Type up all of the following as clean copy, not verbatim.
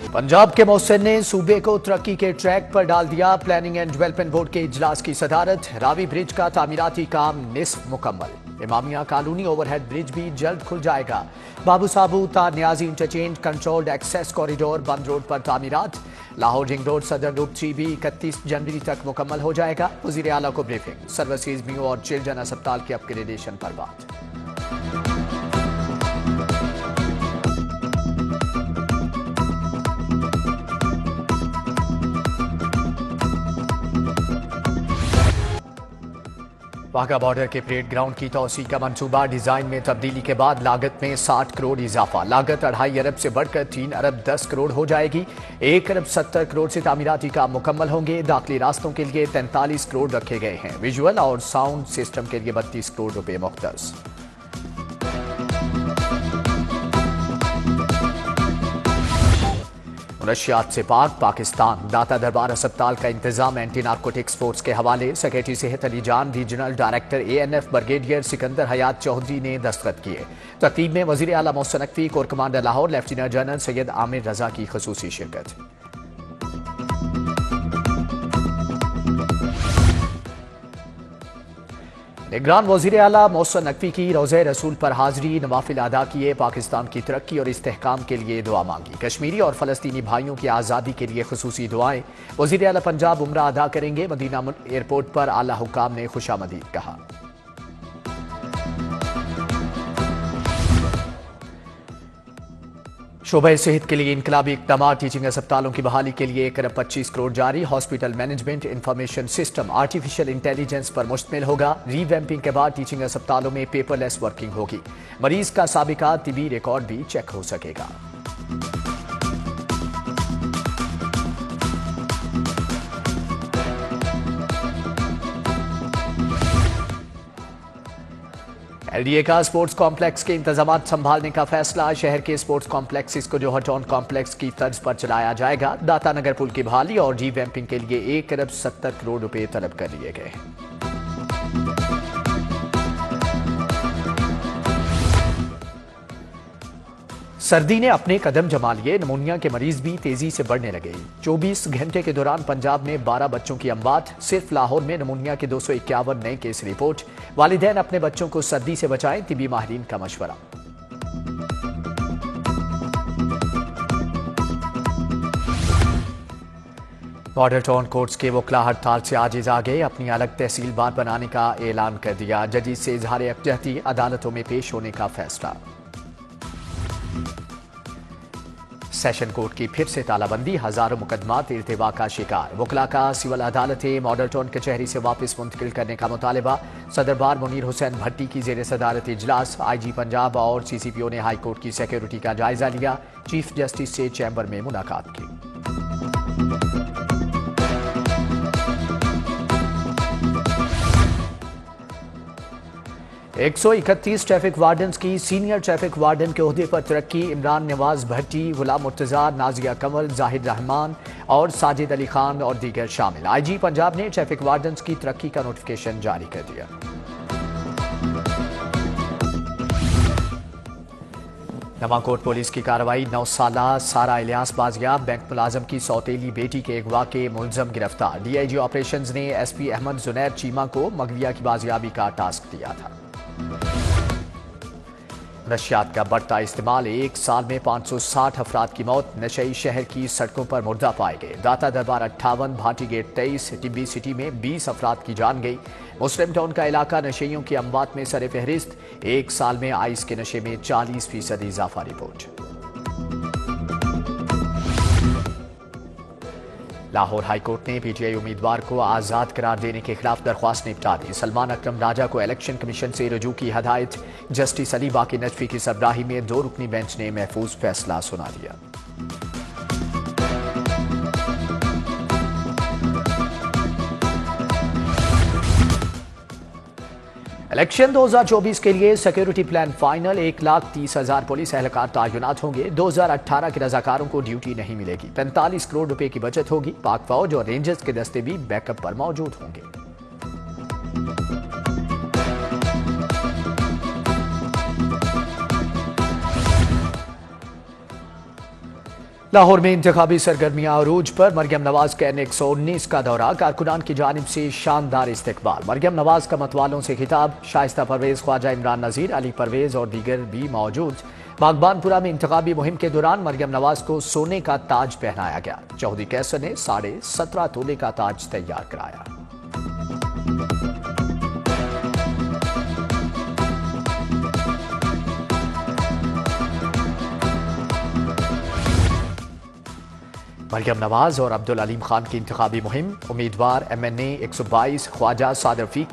पंजाब के मोहसिन ने सूबे को तरक्की के ट्रैक पर डाल दिया। प्लानिंग एंड डेवलपमेंट बोर्ड के इजलास की सदारत। रावी ब्रिज का तामीराती काम निस्फ मुकम्मल। इमामिया कॉलोनी ओवरहेड ब्रिज भी जल्द खुल जाएगा। बाबू साबू तार Niazi interchange controlled access corridor बंद रोड पर तामीरात। Lahore ring road southern loop 3 भी 31 जनवरी तक मुकम्मल हो जाएगा। वजीर आला को ब्रीफिंग। सर्विसेज म्यू और चिल्ड्रन अस्पताल के अपग्रेडेशन पर बात। वाघा बॉर्डर के परेड ग्राउंड की तोसी का मंसूबा। डिजाइन में तब्दीली के बाद लागत में 60 करोड़ इजाफा। लागत 2.5 अरब से बढ़कर 3 अरब 10 करोड़ हो जाएगी। 1 अरब 70 करोड़ से तामीराती काम मुकम्मल होंगे। दाखिली रास्तों के लिए 43 करोड़ रखे गए हैं। विजुअल और साउंड सिस्टम के लिए 32 करोड़ रुपए मुख्तस। मुनशियात से पाक पाकिस्तान। दाता दरबार अस्पताल का इंतजाम एंटी नार्कोटिक्स फोर्स के हवाले। सेक्रेटरी सेहत Ali Jan, regional director ANF brigadier Sikandar Hayat Chaudhry ने दस्तखत किए। तकरीब में वजीर आला Mohsin Naqvi, corps commander Lahore lieutenant general Syed Amir Raza की खुसूसी शिरकत। निगरान वजीर आला मोहसिन नकवी की रोज़े रसूल पर हाजिरी। नवाफिल अदा किए। पाकिस्तान की तरक्की और इस्तेहकाम के लिए दुआ मांगी। कश्मीरी और फलस्तीनी भाइयों की आज़ादी के लिए खुसूसी दुआएं। वजीर आला पंजाब उम्रा अदा करेंगे। मदीना एयरपोर्ट पर आला हुकाम ने खुशामदीद कहा। शोबे सेहत के लिए इनकलाबी इक़दाम। टीचिंग अस्पतालों की बहाली के लिए 1 अरब 25 करोड़ जारी। Hospital management information system artificial intelligence पर मुश्तमिल होगा। रीवैम्पिंग के बाद टीचिंग अस्पतालों में पेपरलेस वर्किंग होगी। मरीज का साबिका तिबी रिकॉर्ड भी चेक हो सकेगा। LDA का स्पोर्ट्स कॉम्प्लेक्स के इंतजामात संभालने का फैसला। शहर के स्पोर्ट्स कॉम्प्लेक्स को जोहरटाउन कॉम्प्लेक्स की तर्ज पर चलाया जाएगा। दाता नगर पुल की बहाली और रीवैम्पिंग के लिए 1 अरब 70 करोड़ रुपए तलब कर लिए गए हैं। सर्दी ने अपने कदम जमा लिए। नमूनिया के मरीज भी तेजी से बढ़ने लगे। 24 घंटे के दौरान पंजाब में 12 बच्चों की अमवात। सिर्फ लाहौर में नमूनिया के 251 नए केस रिपोर्ट। वालिदैन अपने बच्चों को सर्दी से बचाएं, तिबी माहिरीन का मशवरा। बॉर्डर टाउन कोर्ट्स के वकला हड़ताल से आजिज आ गए। अपनी अलग तहसील बार बनाने का ऐलान कर दिया। जजेज से इजहार यकजहती। अदालतों में पेश होने का फैसला। सेशन कोर्ट की फिर से तालाबंदी। हजारों मुकदमात इर्तिवा का शिकार। वकला का सिविल अदालतें मॉडल टाउन कचहरी से वापस मुंतकिल करने का मुतालबा। सदर बार मुनीर हुसैन भट्टी की जेर सदारत इजलास। IG पंजाब और CCPO ने हाई कोर्ट की सिक्योरिटी का जायजा लिया। चीफ जस्टिस से चैम्बर में मुलाकात की। 131 ट्रैफिक वार्डन्स की सीनियर ट्रैफिक वार्डन के ओहदे पर तरक्की। इमरान नवाज भट्टी, गुलाम मुर्तजा, नाजिया कमल, जाहिद रहमान और साजिद अली खान और दीगर शामिल। IG पंजाब ने ट्रैफिक वार्डन्स की तरक्की का नोटिफिकेशन जारी कर दिया। नवाकोट पुलिस की कार्रवाई। 9 साला सारा इलियास बाजियाब। बैंक मुलाजम की सौतेली बेटी के अगवा के मुलजम गिरफ्तार। DIG ऑपरेशंस ने SP अहमद जुनैर चीमा को मगविया की बाजियाबी का टास्क दिया था। नशियात का बढ़ता इस्तेमाल। 1 साल में 560 अफराद की मौत। नशई शहर की सड़कों पर मुर्दा पाए गए। दाता दरबार 58, भाटी गेट 23, टिब्बी सिटी में 20 अफराद की जान गई। मुस्लिम टाउन का इलाका नशेइयों की अमवात में सरे फहरिस्त। 1 साल में आइस के नशे में 40% इजाफा रिपोर्ट। लाहौर हाईकोर्ट ने PTI उम्मीदवार को आज़ाद करार देने के खिलाफ दरख्वास्त निपटा दी। सलमान अकरम राजा को इलेक्शन कमीशन से रुजू की हदायत। जस्टिस अली बाकी नजफी की सरबराही में 2 रुकनी बेंच ने महफूज फैसला सुना दिया। इलेक्शन 2024 के लिए सिक्योरिटी प्लान फाइनल। 1,30,000 पुलिस एहलकार तैनात होंगे। 2018 के रजाकारों को ड्यूटी नहीं मिलेगी। 45 करोड़ रुपए की बचत होगी। पाक फौज और रेंजर्स के दस्ते भी बैकअप पर मौजूद होंगे। लाहौर में इंतखाबी सरगर्मियां अरूज पर। मरियम नवाज का N119 का दौरा, कारकुनान की जानिब से शानदार इस्तकबाल। मरियम नवाज का मतवालों से खिताब। शाइस्ता परवेज, ख्वाजा इमरान नजीर, अली परवेज और दीगर भी मौजूद। बागबानपुरा में इंतखाबी मुहिम के दौरान मरियम नवाज को सोने का ताज पहनाया गया। चौधरी कैसर ने 17.5 तोले का ताज तैयार कराया। मरियम नवाज और अब्दुल अलीम खान की इंतखाबी मुहिम। उम्मीदवार MNA 122 ख्वाजा साद रफीक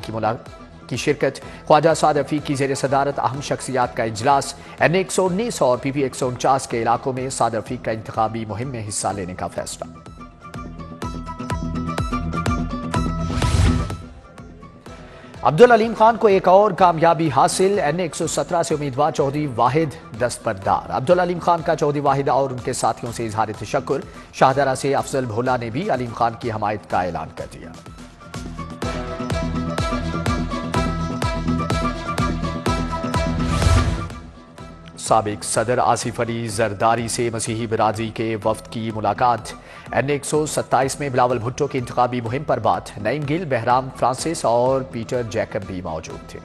की शिरकत। ख्वाजा साद रफीक की जेर सदारत अहम शख्सियात का इजलास। N119 और PP 149 के इलाकों में साद रफीक का इंतखाबी मुहिम में हिस्सा लेने का फैसला। अब्दुल अलीम खान को एक और कामयाबी हासिल। N117 से उम्मीदवार चौधरी वाहिद दस्तबरदार। अब्दुल अलीम खान का चौधरी वाहिद और उनके साथियों से इजहार तशक्कुर। शाहदरा से अफजल भोला ने भी अलीम खान की हमायत का ऐलान कर दिया। साबिक सदर आसिफ अली जरदारी से मसीही बिरादरी के वफ्द की मुलाकात। N127 में बिलावल भुट्टो की इंतखाबी मुहिम पर बात। नईम गिल, बहराम फ्रांसिस और पीटर जैकब भी मौजूद थे।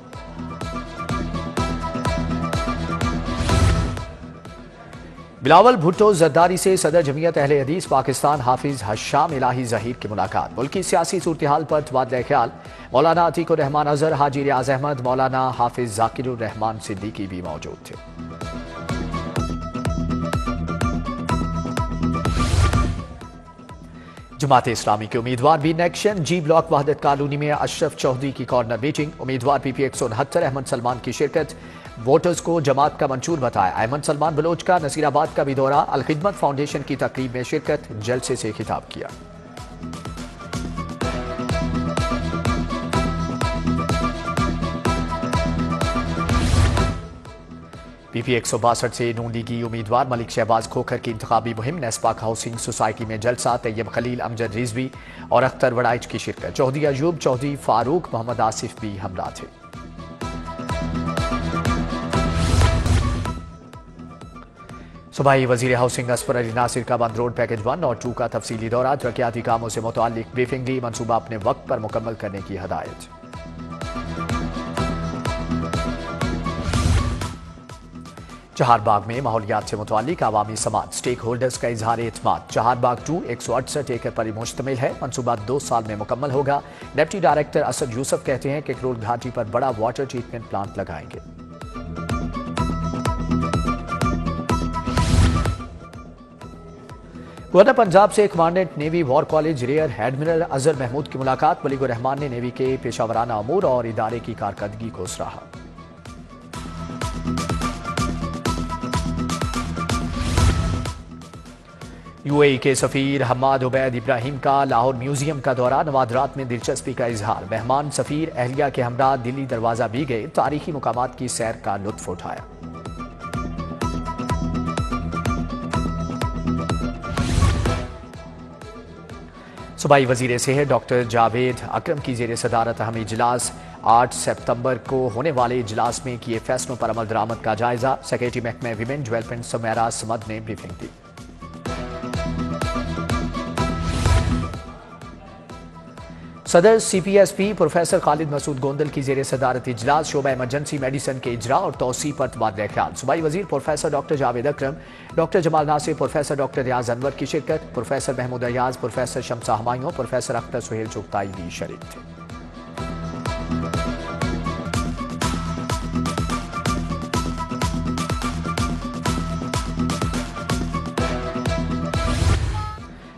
बिलावल भुट्टो जरदारी से सदर जमीयत अहले हदीस पाकिस्तान हाफिज हशाम इलाही जहीर की मुलाकात। मुल्की सियासी सूरत हाल पर तबादला ख्याल। मौलाना अतीकुर रहमान अजहर, हाजी रियाज अहमद, मौलाना हाफिज जाकिरुर रहमान सिद्दीकी भी मौजूद थे। जमात इस्लामी के उम्मीदवार भी नेक्शन। G ब्लॉक वहदत कॉलोनी में अशरफ चौधरी की कॉर्नर मीटिंग। उम्मीदवार PP 169 अहमद सलमान की शिरकत। वोटर्स को जमात का मंशूर बताया। अहमद सलमान बलोच का नसीराबाद का भी दौरा। अल खिदमत फाउंडेशन की तकरीब में शिरकत। जलसे से खिताब किया। PP 162 से नून लीगी उम्मीदवार मलिक शहबाज खोखर की इंतखाबी मुहिम। नेस्पाक हाउसिंग सोसाइटी में जलसा। तैयब खलील, अमजद रिजवी और अख्तर वड़ाइच की शिरकत। चौधरी अयूब, चौधरी फारूक, मोहम्मद आसिफ भी हमरा थे। सूबाई वजीर हाउसिंग असफर अली नासिर का बंद रोड पैकेज 1 और 2 का तफसीली दौरा। तरक्याती कामों से मुताल्लिक ब्रीफिंग ली। मनसूबा अपने वक्त पर मुकम्मल करने की हदायत। चहारबाग में माहौलियात से मुताल्लिक अवामी समात स्टेक होल्डर्स का इजहार एतमाद। चहारबाग 2 168 एकड़ पर मुश्तमिल है। मनसूबा 2 साल में मुकम्मल होगा। डिप्टी डायरेक्टर असद यूसुफ कहते हैं कि करोल घाटी पर बड़ा वाटर ट्रीटमेंट प्लांट लगाएंगे। गवर्नर पंजाब से commandant navy war college rear admiral Azhar Mahmood की मुलाकात। मलिकुर रहमान ने नेवी के पेशावराना अमूर और इदारे की कारकर्दगी को सराहा। UAE के सफीर हम्माद उबैद इब्राहिम का लाहौर म्यूजियम का दौरा। नवादरात में दिलचस्पी का इजहार। मेहमान सफीर अहलिया के हमरा दिल्ली दरवाजा भी गए। तारीखी मुकामात की सैर का लुत्फ उठाया। सूबाई वजीर सेहत डॉक्टर जावेद अकरम की जेर सदारत अहम इजलास। 8 सितंबर को होने वाले इजलास में किए फैसलों पर अमल दरामद का जायजा। सेक्रेटरी महकमे विमेन डेवलपमेंट सुमेरा समद ने ब्रीफिंग दी। सदर CPSP प्रोफेसर खालिद मसूद गोंदल की जेर सदारत इजलास। शोबा इमरजेंसी मेडिसिन के इजरा और तौसी पर तबादला ख्याल। सूबाई वजीर professor doctor Javed Akram, doctor Jamal Nasir, professor doctor Riaz Anwar की शिरकत। Professor Mahmood Ayaz, professor Shamsa Humayun, professor Akhtar Suhail Chughtai भी शरीक थे।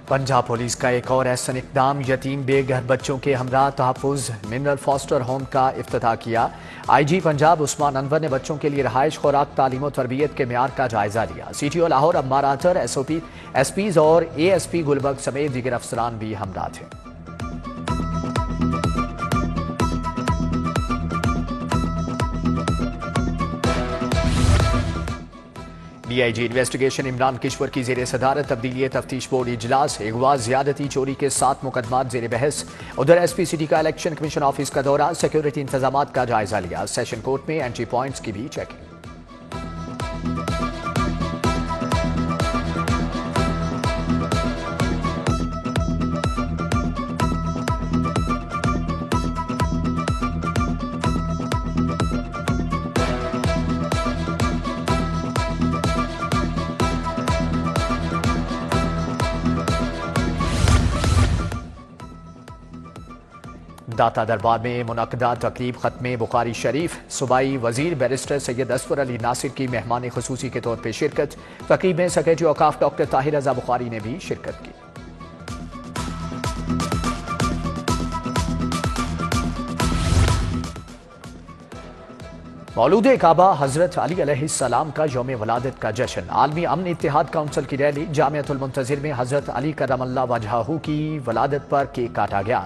पंजाब पुलिस का एक और ऐसा इकदाम। यतीम बेघर बच्चों के हमरा तहफ़्फ़ुज़ मिनरल फॉस्टर होम का इफ्तिताह किया। IG पंजाब उस्मान अनवर ने बच्चों के लिए रहायश, खुराक, तालीम और तरबियत के म्यार का जायजा लिया। CTO लाहौर अम्मार आतर, SOP SPs और ASP गुलबर्ग समेत दीगर अफसरान भी हमरा थे। DIG इन्वेस्टिगेशन इमरान किश्वर की जेर सदारत तब्दीली तफ्तीश बोर्ड इजलास। अगवा, ज्यादती, चोरी के 7 मुकदमात जेर बहस। उधर SP सिटी का इलेक्शन कमीशन ऑफिस का दौरा। सिक्योरिटी इंतजामात का जायजा लिया। सेशन कोर्ट में एंट्री पॉइंट्स की भी चेकिंग। दाता दरबार में मुनक्कदा तकरीब खत्म बुखारी शरीफ सूबाई वजीर बैरिस्टर सैयद असफर अली नासिर की मेहमान खुसूसी के तौर पर शिरकत। तकरीब में सेक्रेटरी औकाफ डॉक्टर ताहिर रजा बुखारी ने भी शिरकत की। मौलूद काबा हजरत अली अलैहिस्सलाम का यौम वलादत का जश्न। आलमी अमन इत्तेहाद काउंसिल की रैली। जामिअतुल मुंतज़िर में हजरत अली करमल्लाहु वजहहू की वलादत पर केक काटा गया।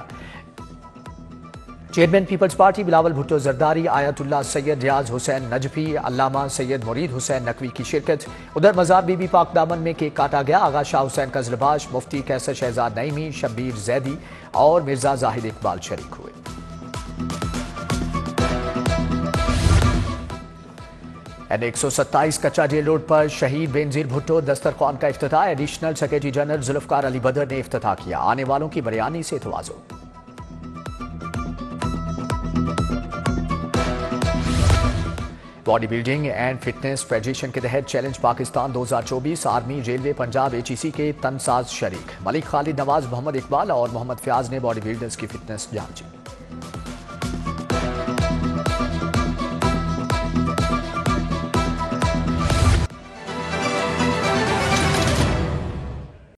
चेयरमैन पीपल्स पार्टी बिलावल भुट्टो जरदारी, आयतुल्लाह सैयद रियाज हुसैन नजफी, अल्लामा सैयद मुरीद हुसैन नकवी की शिरकत। उधर मजार बीबी पाक दामन में केक काटा गया। आगा शाह हुसैन कजलबाश, मुफ्ती कैसर शहजाद नईमी, शब्बीर जैदी और मिर्जा जाहिद इकबाल शरीक हुए। N127 कच्चा जेल रोड पर शहीद बेनजीर भुट्टो दस्तरखान का इफ्तिताह। Additional secretary general Zulfiqar Ali Badar ने इफ्तिताह किया। आने वालों की बरियानी से तवाज़ुन। Body building and fitness federation के तहत challenge Pakistan 2024 army, railway, Punjab HEC के तनसाज शरीक। मलिक खालिद, नवाज, मोहम्मद इकबाल और मोहम्मद फयाज ने बॉडी बिल्डर्स की फिटनेस जांची।